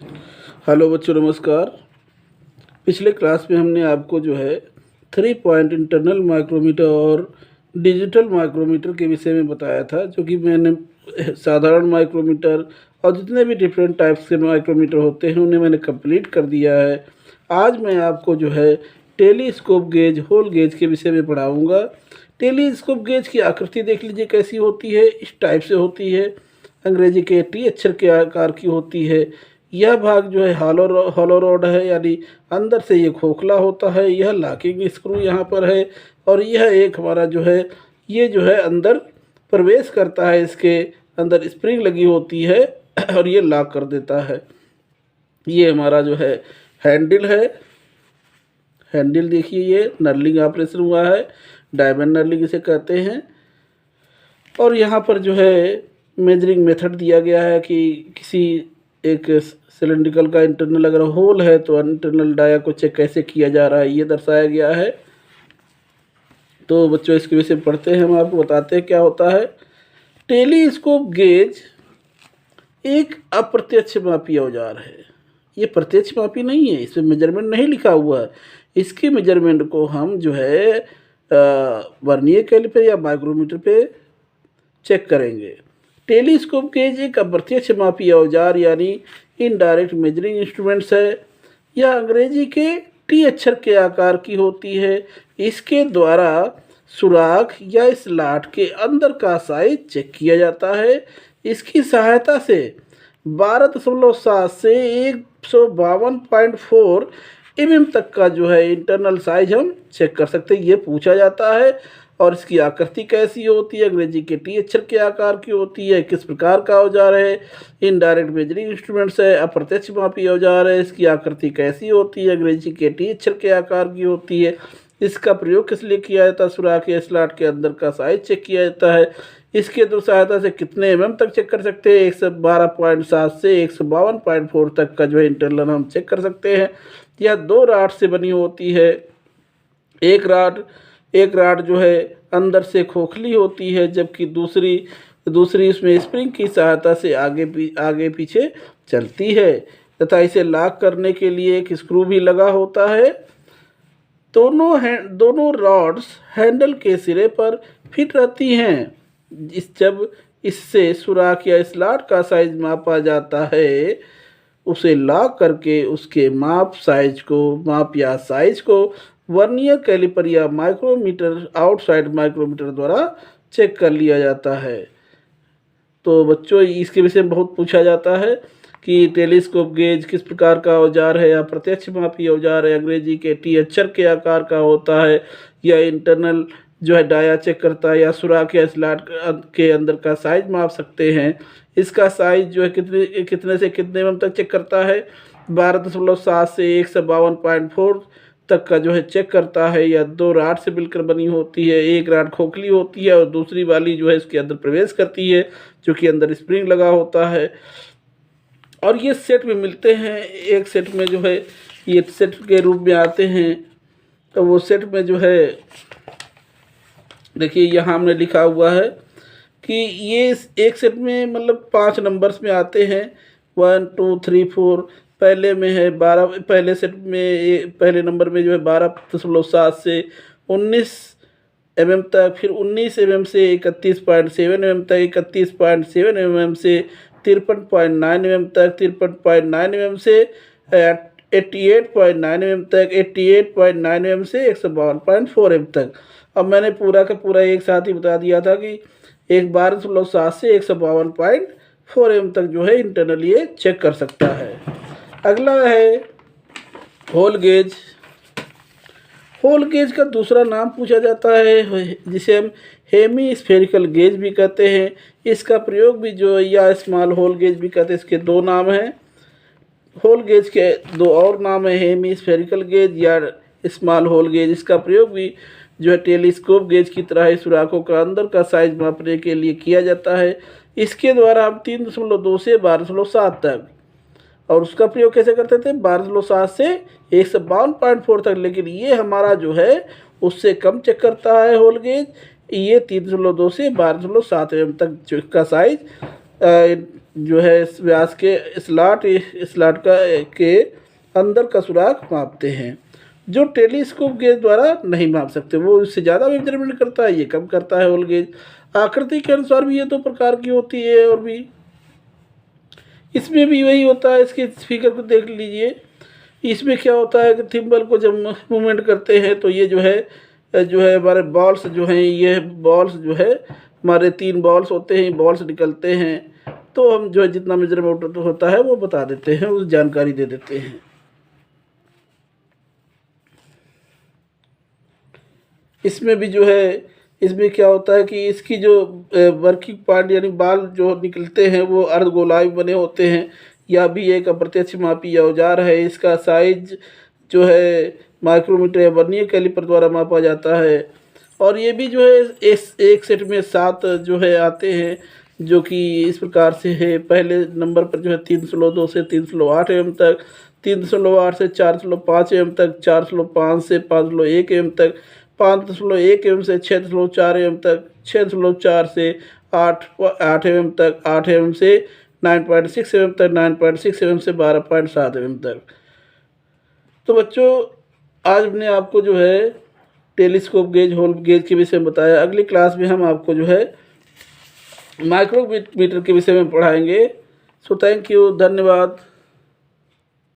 Hello बच्चों, नमस्कार। पिछले क्लास में हमने आपको जो है 3 पॉइंट इंटरनल माइक्रोमीटर और डिजिटल माइक्रोमीटर के विषय में बताया था, जो कि मैंने साधारण माइक्रोमीटर और जितने भी डिफरेंट टाइप्स के माइक्रोमीटर होते हैं उन्हें मैंने कंप्लीट कर दिया है। आज मैं आपको जो है टेलीस्कोप गेज, होल गेज के विषय में पढ़ाऊँगा। टेलीस्कोप गेज की आकृति देख लीजिए कैसी होती है। इस टाइप से होती है, अंग्रेजी के टी अक्षर के आकार की होती है। यह भाग जो है हॉलो रॉड है, यानी अंदर से ये खोखला होता है। यह लॉकिंग स्क्रू यहाँ पर है और यह एक हमारा जो है ये जो है अंदर प्रवेश करता है। इसके अंदर स्प्रिंग लगी होती है और ये लॉक कर देता है। ये हमारा जो है हैंडल है। हैंडल देखिए, ये नर्लिंग ऑपरेशन हुआ है, डायमंड नर्लिंग इसे कहते हैं। और यहाँ पर जो है मेजरिंग मेथड दिया गया है कि किसी एक सिलेंड्रिकल का इंटरनल अगर होल है तो इंटरनल डाया को चेक कैसे किया जा रहा है, ये दर्शाया गया है। तो बच्चों, इसके विषय में पढ़ते हैं, हम आपको बताते हैं क्या होता है। टेलीस्कोप गेज एक अप्रत्यक्ष मापी औजार है। ये प्रत्यक्ष मापी नहीं है, इसमें मेजरमेंट नहीं लिखा हुआ है। इसके मेजरमेंट को हम जो है वर्नियर कैलिपर या माइक्रोमीटर पे चेक करेंगे। टेलीस्कोप गेज एक अप्रत्यक्ष मापी औजार यानी इनडायरेक्ट मेजरिंग इंस्ट्रूमेंट्स है। यह अंग्रेजी के टी अक्षर के आकार की होती है। इसके द्वारा सुराख या स्लॉट के अंदर का साइज चेक किया जाता है। इसकी सहायता से 12.7 से 152.4 mm तक का जो है इंटरनल साइज हम चेक कर सकते हैं, ये पूछा जाता है। और इसकी आकृति कैसी होती है, अंग्रेजी के टी अक्षर के आकार की होती है। किस प्रकार का औजार है, इनडायरेक्ट मेजरिंग इंस्ट्रूमेंट्स है, अप्रत्यक्ष मापी औजार है। इसकी आकृति कैसी होती है, अंग्रेजी के टी अक्षर के आकार की होती है। इसका प्रयोग किस लिए किया जाता है, सुराख या स्लॉट के अंदर का साइज चेक किया जाता है। इसके सहायता से कितने mm तक चेक कर सकते हैं, 112.7 से 152.4 तक का जो है इंटरनल हम चेक कर सकते हैं। यह 2 रॉड से बनी होती है। एक राड जो है अंदर से खोखली होती है, जबकि दूसरी इसमें स्प्रिंग की सहायता से आगे पीछे चलती है तथा इसे लॉक करने के लिए एक स्क्रू भी लगा होता है। दोनों रॉड्स हैंडल के सिरे पर फिट रहती हैं। जब इससे सुराख या स्लॉट का साइज मापा जाता है, उसे लॉक करके उसके माप या साइज को वर्नियर कैलिपर या माइक्रोमीटर, आउटसाइड माइक्रोमीटर द्वारा चेक कर लिया जाता है। तो बच्चों, इसके विषय में बहुत पूछा जाता है कि टेलीस्कोप गेज किस प्रकार का औजार है, या प्रत्यक्ष मापी औजार है, अंग्रेजी के टी अक्षर के आकार का होता है, या इंटरनल जो है डाया चेक करता है, या सुराख या स्लॉट के अंदर का साइज माप सकते हैं। इसका साइज जो है कितने से कितने mm तक चेक करता है, 12.7 से 152.4 तक का जो है चेक करता है। या 2 राड से मिलकर बनी होती है। एक राड खोखली होती है और दूसरी वाली जो है इसके अंदर प्रवेश करती है, जो कि अंदर स्प्रिंग लगा होता है। और ये सेट में मिलते हैं। एक सेट में जो है ये सेट के रूप में आते हैं। तो वो सेट में जो है देखिए, यहाँ हमने लिखा हुआ है कि ये एक सेट में मतलब 5 नंबर्स में आते हैं, 1 2 3 4। पहले में है 12, पहले सेट में पहले नंबर में जो है 12.7 से 19 mm तक, फिर 19 mm से 31.7 mm तक, 31.7 mm से 53.9 mm तक, 53.9 mm से 88.9 mm तक, 88.9 mm से 152.4 mm तक। अब मैंने पूरा का पूरा एक साथ ही बता दिया था कि 12.7 से 152.4 mm तक जो है इंटरनल ये चेक कर सकता है। अगला है होल गेज। होल गेज का दूसरा नाम पूछा जाता है, जिसे हम हेमी स्फेरिकल गेज भी कहते हैं। इसका प्रयोग भी जो या स्मॉल होल गेज भी कहते हैं। इसके 2 नाम हैं। होल गेज के 2 और नाम है, हेमी स्फेरिकल गेज या स्मॉल होल गेज। इसका प्रयोग भी जो है टेलीस्कोप गेज की तरह ही सुराखों का अंदर का साइज मापने के लिए किया जाता है। इसके द्वारा हम 3.2 से 12.7 तक, और उसका प्रयोग कैसे करते थे, 12.7 से 152.4 तक। लेकिन ये हमारा जो है उससे कम चेक करता है होल गेज। ये 3.2 से 12.7 mm तक का साइज जो है इस व्यास के स्लॉट का के अंदर का सुराख मापते हैं, जो टेलीस्कोप गेज द्वारा नहीं माप सकते। वो इससे ज़्यादा मेजरमेंट करता है, ये कम करता है होल गेज। आकृति के अनुसार भी ये दो प्रकार की होती है, और भी इसमें भी वही होता है। इसके फिगर को देख लीजिए। इसमें क्या होता है कि थिम्बल को जब मूवमेंट करते हैं तो ये जो है हमारे बॉल्स जो हैं, ये बॉल्स जो है हमारे 3 बॉल्स होते हैं, बॉल्स निकलते हैं, तो हम जो है जितना मेजरमेंट होता है वो बता देते हैं, उस जानकारी दे देते हैं। इसमें भी जो है, इसमें क्या होता है कि इसकी जो वर्किंग पार्ट यानी बाल जो निकलते हैं वो अर्धगोलाई बने होते हैं। यह भी एक अप्रत्यक्ष मापी औजार है। इसका साइज जो है माइक्रोमीटर या वर्नियर कैलिपर द्वारा मापा जाता है। और ये भी जो है एक सेट में 7 जो है आते हैं, जो कि इस प्रकार से है। पहले नंबर पर जो है 302 से 308 एम तक, 308 से 405 एम तक, 405 से 501 एम तक, 5.1 एम से 6.4 एम तक, 6.4 से 8 एम तक, 8 एम से 9.6 एम तक, 9.6 एम से 12.7 एम तक। तो बच्चों, आज हमने आपको जो है टेलीस्कोप गेज, होल गेज के विषय में बताया। अगली क्लास में हम आपको जो है माइक्रोमीटर के विषय में पढ़ाएंगे। सो थैंक यू, धन्यवाद।